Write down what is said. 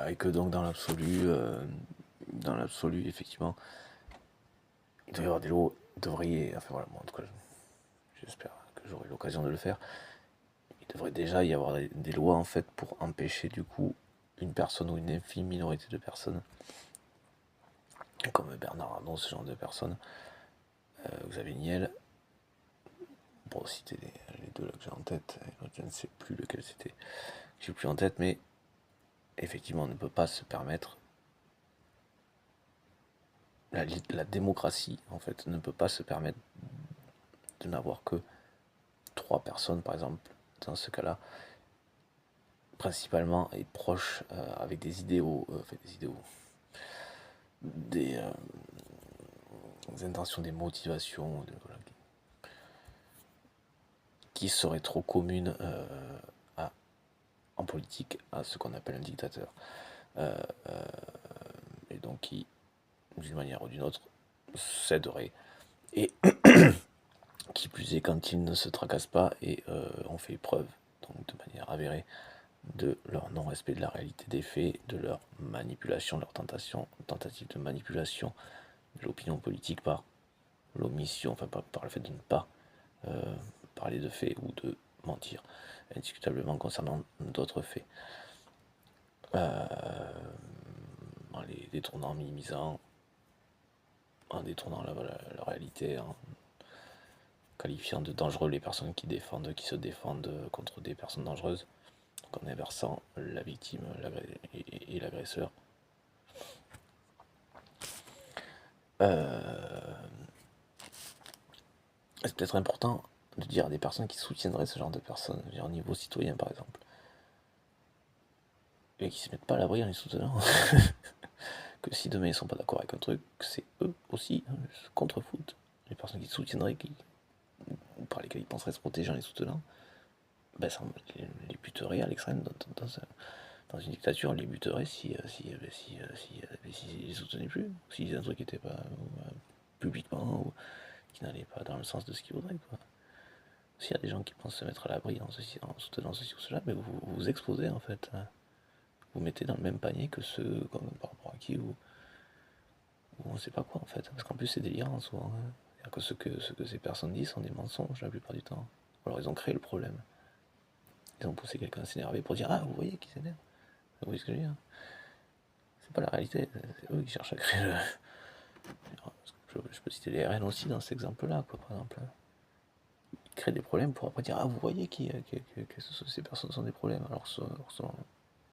Et que donc dans l'absolu, effectivement, il doit y avoir des lois, enfin voilà, moi en tout cas, j'espère que j'aurai l'occasion de le faire. Il devrait déjà y avoir des lois en fait pour empêcher du coup une personne ou une infime minorité de personnes, comme Bernard Arnault, ce genre de personnes, Xavier Niel, pour citer les deux là que j'ai en tête, et l'autre, je ne sais plus lequel c'était, j'ai plus en tête, mais effectivement on ne peut pas se permettre, la démocratie en fait ne peut pas se permettre de n'avoir que trois personnes par exemple dans ce cas-là, principalement et proches, avec des idéaux, des intentions, des motivations, voilà, qui seraient trop communes, en politique à ce qu'on appelle un dictateur. Euh, et donc qui, d'une manière ou d'une autre, céderaient. Et qui plus est quand ils ne se tracassent pas et ont fait preuve, donc de manière avérée, de leur non-respect de la réalité des faits, de leur manipulation, de leur tentative de manipulation de l'opinion politique par l'omission, enfin par le fait de ne pas parler de faits ou de mentir, indiscutablement concernant d'autres faits. En les détournant, en minimisant, en détournant la réalité, en qualifiant de dangereux les personnes qui se défendent contre des personnes dangereuses, donc en inversant la victime et l'agresseur. C'est peut-être important de dire à des personnes qui soutiendraient ce genre de personnes, au niveau citoyen par exemple, et qui se mettent pas à l'abri en les soutenant, que si demain ils sont pas d'accord avec un truc, c'est eux aussi se contrefoutent. Les personnes qui soutiendraient, par lesquelles ils penseraient se protéger en les soutenant, ben ça les buterait à l'extrême dans une dictature, les buterait si les soutenaient plus, s'ils disaient un truc qui n'était pas publiquement, ou qui n'allait pas dans le sens de ce qu'ils voudraient, quoi. S'il y a des gens qui pensent se mettre à l'abri en soutenant ceci ou cela, mais vous vous exposez en fait. Vous mettez dans le même panier que ceux par rapport à qui ou on ne sait pas quoi en fait. Parce qu'en plus c'est délirant souvent. C'est-à-dire que ce que ces personnes disent sont des mensonges la plupart du temps. Alors ils ont créé le problème. Ils ont poussé quelqu'un à s'énerver pour dire ah vous voyez qui s'énerve. Vous voyez ce que je veux dire? C'est pas la réalité, c'est eux qui cherchent à créer le. Je peux citer les RN aussi dans cet exemple-là, quoi, par exemple. Ils créent des problèmes pour après dire ah vous voyez que ces personnes sont des problèmes. Alors